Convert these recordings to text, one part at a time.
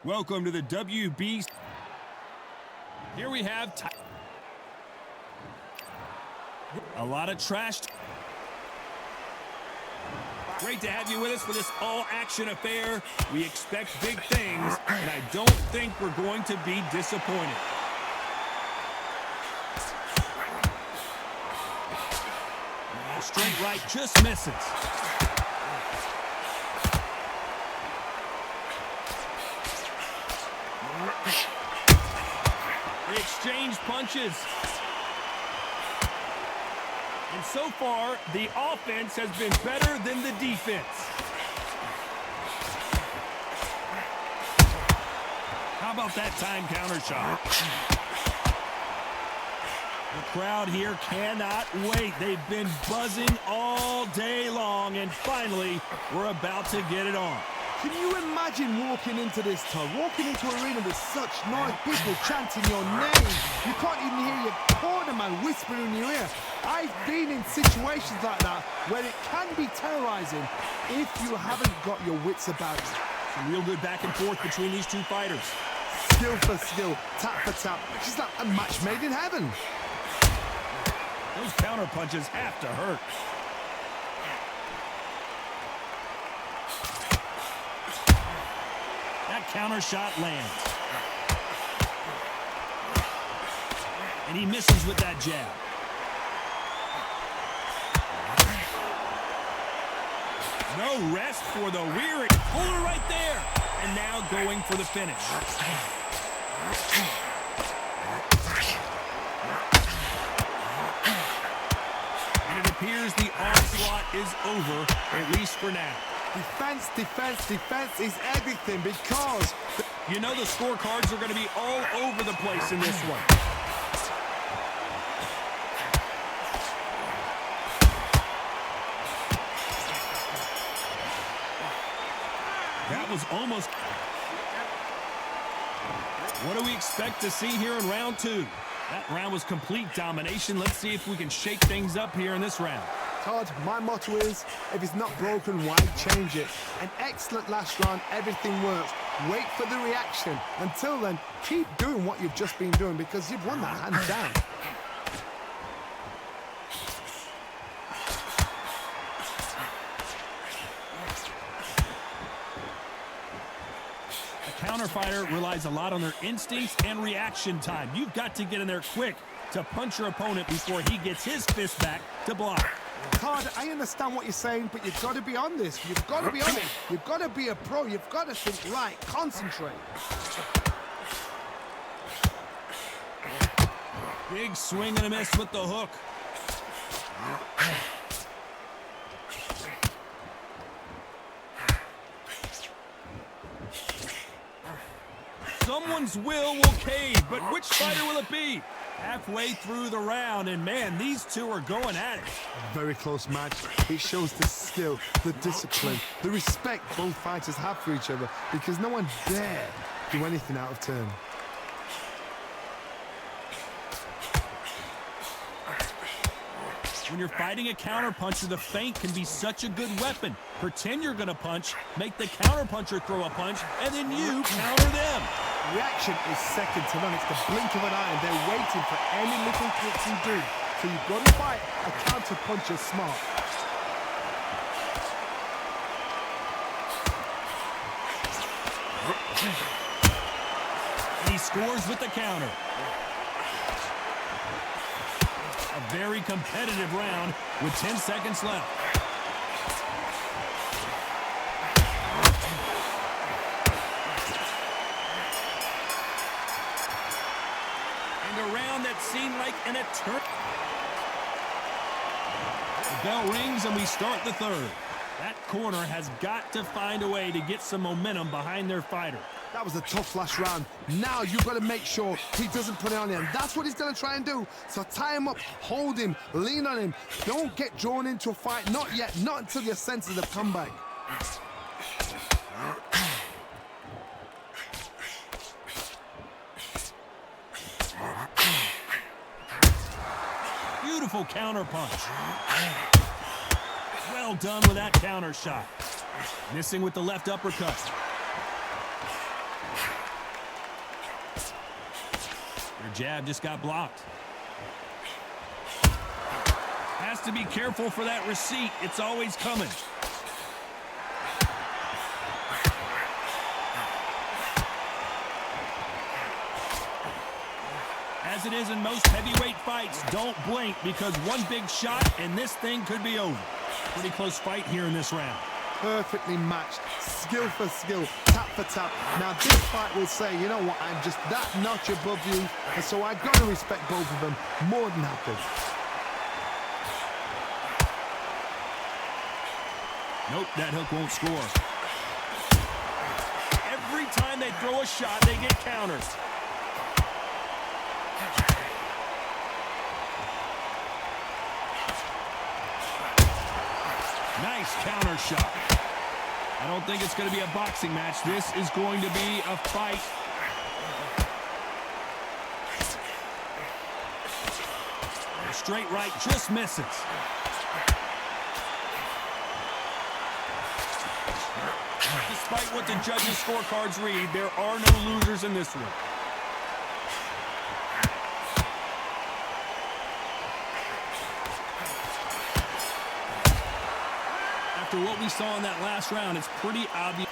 Welcome to the WB. Here we have a lot of trash. Great to have you with us for this all-action affair. We expect big things, and I don't think we're going to be disappointed. Straight right just misses. They exchange punches. And so far, the offense has been better than the defense. How about that time counter shot? The crowd here cannot wait. They've been buzzing all day long, and finally, we're about to get it on. Can you imagine walking into this, Todd? Walking into an arena with such noise, people chanting your name. You can't even hear your corner man whispering in your ear. I've been in situations like that where it can be terrorizing if you haven't got your wits about you. Some real good back and forth between these two fighters. Skill for skill, tap for tap. It's like a match made in heaven. Those counter punches have to hurt. That counter shot lands. And he misses with that jab. No rest for the rear. Puller right there. And now going for the finish. And it appears the onslaught is over, at least for now. Defense, defense, defense is everything because... You know the scorecards are going to be all over the place in this one. That was almost... What do we expect to see here in round two? That round was complete domination. Let's see if we can shake things up here in this round. Todd, my motto is, if it's not broken, why change it? An excellent last round, everything works. Wait for the reaction. Until then, keep doing what you've just been doing because you've won that hands down. A counter fighter relies a lot on their instincts and reaction time. You've got to get in there quick to punch your opponent before he gets his fist back to block. Todd, I understand what you're saying, but you've got to be on this. You've got to be on it. You've got to be a pro. You've got to think right. Concentrate. Big swing and a miss with the hook. Someone's will cave, but which fighter will it be? Halfway through the round, and man, these two are going at it. Very close match. It shows the skill, the discipline, the respect both fighters have for each other because no one dare do anything out of turn. When you're fighting a counterpuncher, the feint can be such a good weapon. Pretend you're going to punch, make the counterpuncher throw a punch, and then you counter them. Reaction is second to none. It's the blink of an eye, and they're waiting for any little tricks you do. So you've got to fight a counterpuncher smart. He scores with the counter. A very competitive round with 10 seconds left. And a round that seemed like an eternity. The bell rings and we start the third. That corner has got to find a way to get some momentum behind their fighter. That was a tough last round. Now you've got to make sure he doesn't put it on him. That's what he's going to try and do. So tie him up, hold him, lean on him. Don't get drawn into a fight. Not yet. Not until your senses have come back. Beautiful counter punch. Well done with that counter shot. Missing with the left uppercut. Your jab just got blocked. Has to be careful for that receipt. It's always coming. As it is in most heavyweight fights, don't blink because one big shot and this thing could be over. Pretty close fight here in this round. Perfectly matched, skill for skill, tap for tap. Now this fight will say, you know what, I'm just that notch above you, and so I've got to respect both of them more than happy. Nope, that hook won't score. Every time they throw a shot, they get counters. Nice counter shot. I don't think it's going to be a boxing match. This is going to be a fight. A straight right just misses. Despite what the judges' scorecards read, there are no losers in this one. After what we saw in that last round, it's pretty obvious.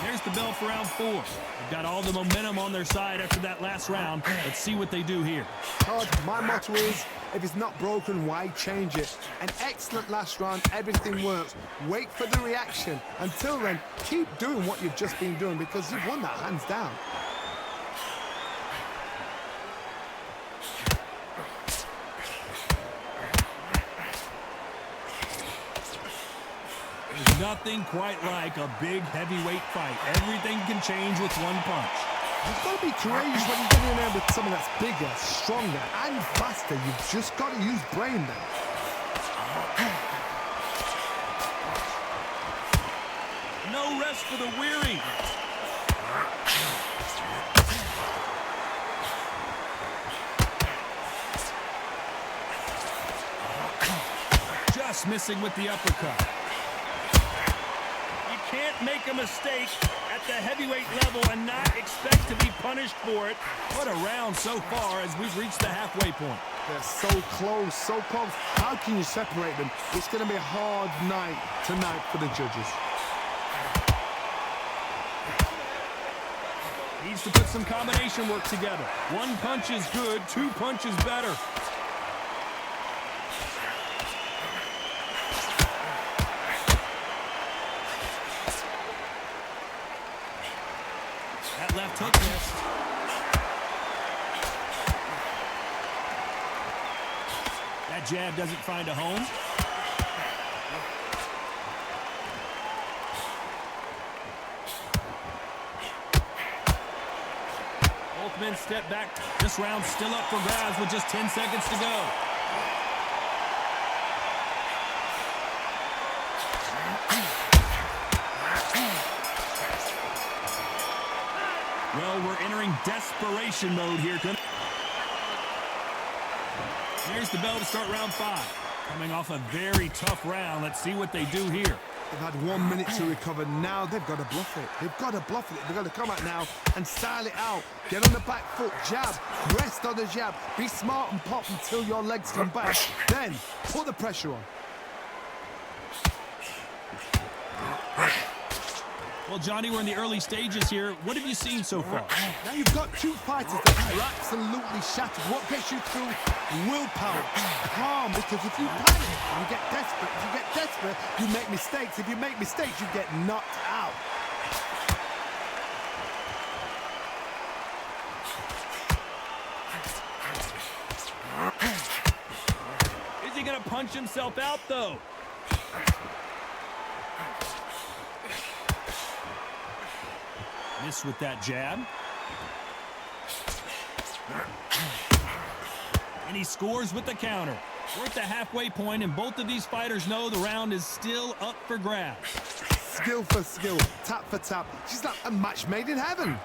There's the bell for round 4. They've got all the momentum on their side after that last round. Let's see what they do here. Todd, my motto is, if it's not broken, why change it? An excellent last round, everything works. Wait for the reaction. Until then, keep doing what you've just been doing because you've won that hands down. There's nothing quite like a big heavyweight fight. Everything can change with one punch. You've got to be courageous when you get in there with someone that's bigger, stronger, and faster. You've just got to use brain then. No rest for the weary. Just missing with the uppercut. You can't make a mistake at the heavyweight level and not expect to be punished for it. What a round so far as we've reached the halfway point. They're so close, so close. How can you separate them? It's going to be a hard night tonight for the judges. Needs to put some combination work together. One punch is good, 2 punches better. That left hook missed. That jab doesn't find a home. Both men step back. This round's still up for grabs with just 10 seconds to go. Well, we're entering desperation mode here. Here's the bell to start round 5. Coming off a very tough round. Let's see what they do here. They've had 1 minute to recover. Now they've got to bluff it. They've got to bluff it. They've got to come out now and style it out. Get on the back foot, jab, rest on the jab. Be smart and pop until your legs come back. Then put the pressure on. Well, Johnny, we're in the early stages here. What have you seen so far? Now you've got 2 fighters that are absolutely shattered. What gets you through? Willpower, calm, because if you panic, you get desperate. If you get desperate, you make mistakes. If you make mistakes, you get knocked out. Is he going to punch himself out, though? Miss with that jab. And he scores with the counter. We're at the halfway point, and both of these fighters know the round is still up for grabs. Skill for skill, tap for tap. She's like a match made in heaven.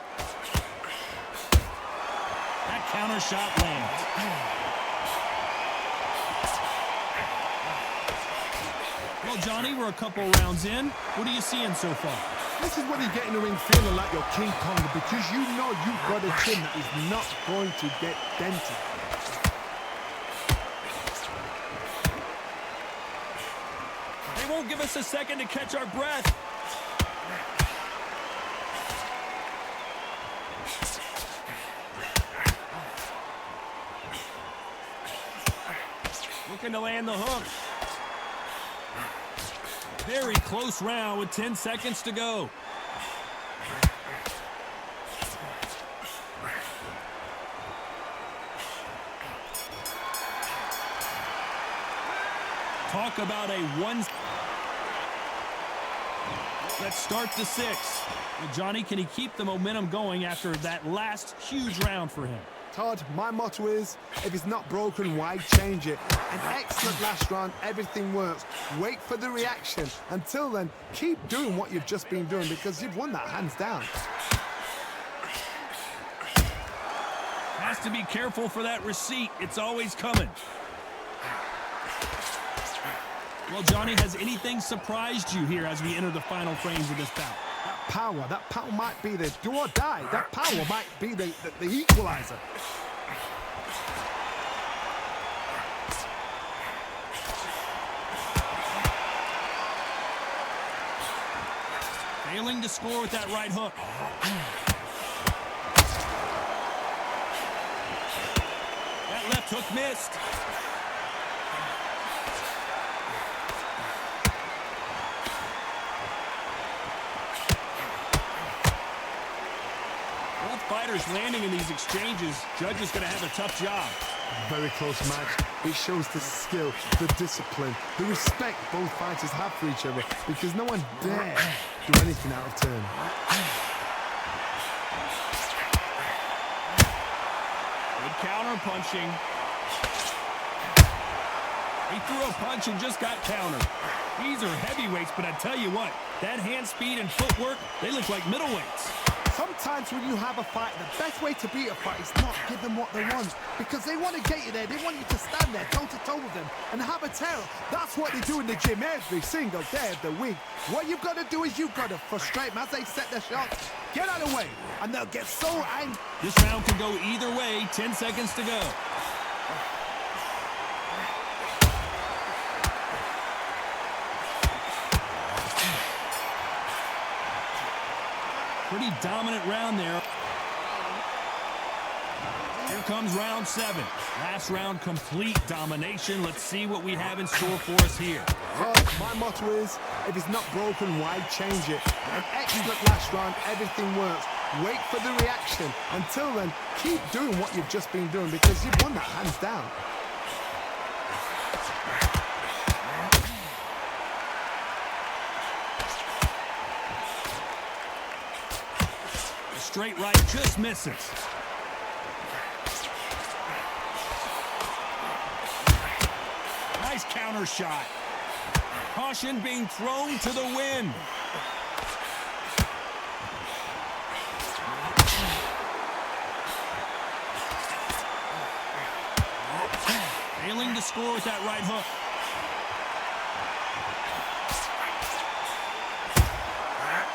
That counter shot lands. Well, Johnny, we're a couple rounds in. What are you seeing so far? This is when you get in the ring feeling like you're King Kong because you know you've got a chin that is not going to get dented. They won't give us a second to catch our breath. Looking to land the hook. Very close round with 10 seconds to go. Talk about a one. Let's start the 6. Well, Johnny, can he keep the momentum going after that last huge round for him? Todd, my motto is, if it's not broken, why change it? An excellent last round, everything works. Wait for the reaction. Until then, keep doing what you've just been doing because you've won that hands down. Has to be careful for that receipt. It's always coming. Well, Johnny, has anything surprised you here as we enter the final frames of this bout? That power might be the do or die. That power might be the equalizer. Failing to score with that right hook. That left hook missed. Fighters landing in these exchanges, Judge is going to have a tough job. Very close match. It shows the skill, the discipline, the respect both fighters have for each other because no one dare do anything out of turn. Good counter punching. He threw a punch and just got countered. These are heavyweights, but I tell you what, that hand speed and footwork, they look like middleweights. Sometimes when you have a fight, the best way to beat a fight is not give them what they want. Because they want to get you there. They want you to stand there toe-to-toe with them and have a terror. That's what they do in the gym every single day of the week. What you've got to do is you've got to frustrate them as they set their shots. Get out of the way, and they'll get so angry. This round can go either way. 10 seconds to go. Pretty dominant round there. Here comes round 7. Last round, complete domination. Let's see what we have in store for us here. My motto is, if it's not broken, why change it? An excellent last round, everything works. Wait for the reaction. Until then, keep doing what you've just been doing because you've won that hands down. Straight right just misses. Nice counter shot. Caution being thrown to the wind. Failing to score with that right hook.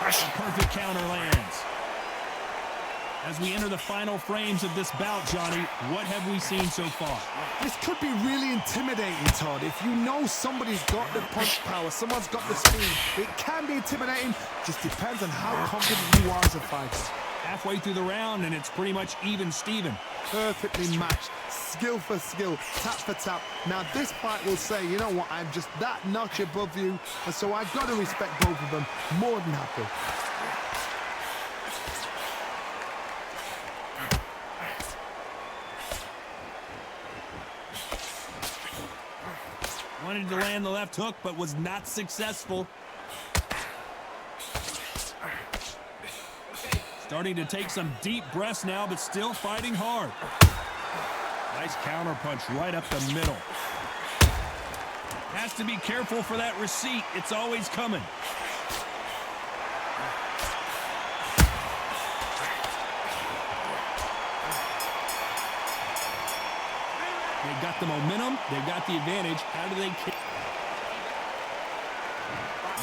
A perfect counter lands. As we enter the final frames of this bout, Johnny, what have we seen so far? This could be really intimidating, Todd. If you know somebody's got the punch power, someone's got the speed, it can be intimidating. Just depends on how confident you are as a fighter. Halfway through the round, and it's pretty much even Steven. Perfectly matched, skill for skill, tap for tap. Now this fight will say, you know what, I'm just that notch above you, and so I've got to respect both of them. More than happy. Wanted to land the left hook, but was not successful. Starting to take some deep breaths now, but still fighting hard. Nice counter punch right up the middle. Has to be careful for that receipt. It's always coming. They've got the momentum. They've got the advantage. How do they kick?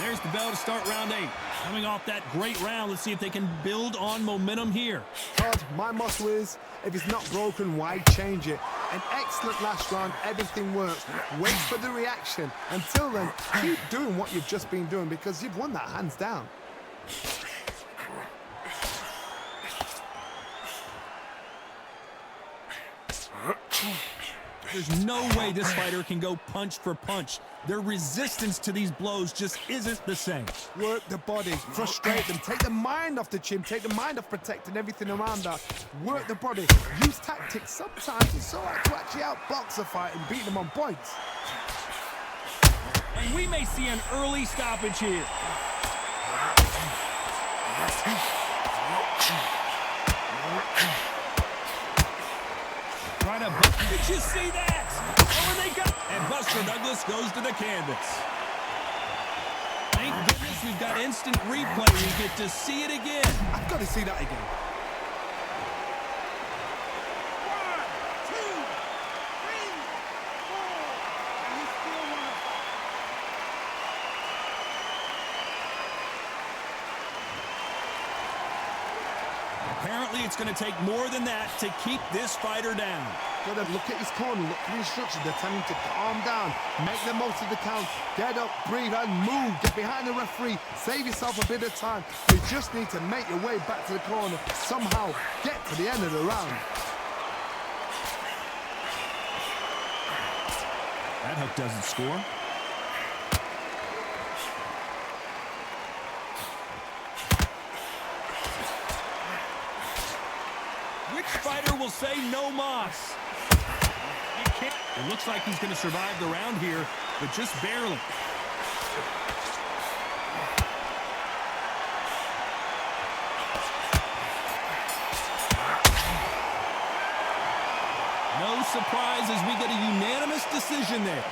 There's the bell to start round 8. Coming off that great round, let's see if they can build on momentum here. Todd, my motto is, if it's not broken, why change it? An excellent last round, everything works. Wait for the reaction. Until then, keep doing what you've just been doing because you've won that hands down. There's no way this fighter can go punch for punch. Their resistance to these blows just isn't the same. Work the body, frustrate them, take the mind off the chin, take the mind off protecting everything around that. Work the body, use tactics. Sometimes it's so hard to actually outbox a fight and beat them on points. And we may see an early stoppage here. Did you see that? Oh, and they got... And Buster Douglas goes to the canvas. Thank goodness we've got instant replay. We get to see it again. I've got to see that again. 1, 2, 3, 4. And he's still one. Apparently, it's going to take more than that to keep this fighter down. Gotta look at his corner, look for the instructions. They're telling him to calm down, make the most of the count, get up, breathe, and move. Get behind the referee, save yourself a bit of time. You just need to make your way back to the corner, somehow get to the end of the round. That hook doesn't score. Which fighter will say no mas? It looks like he's going to survive the round here, but just barely. No surprise as we get a unanimous decision there.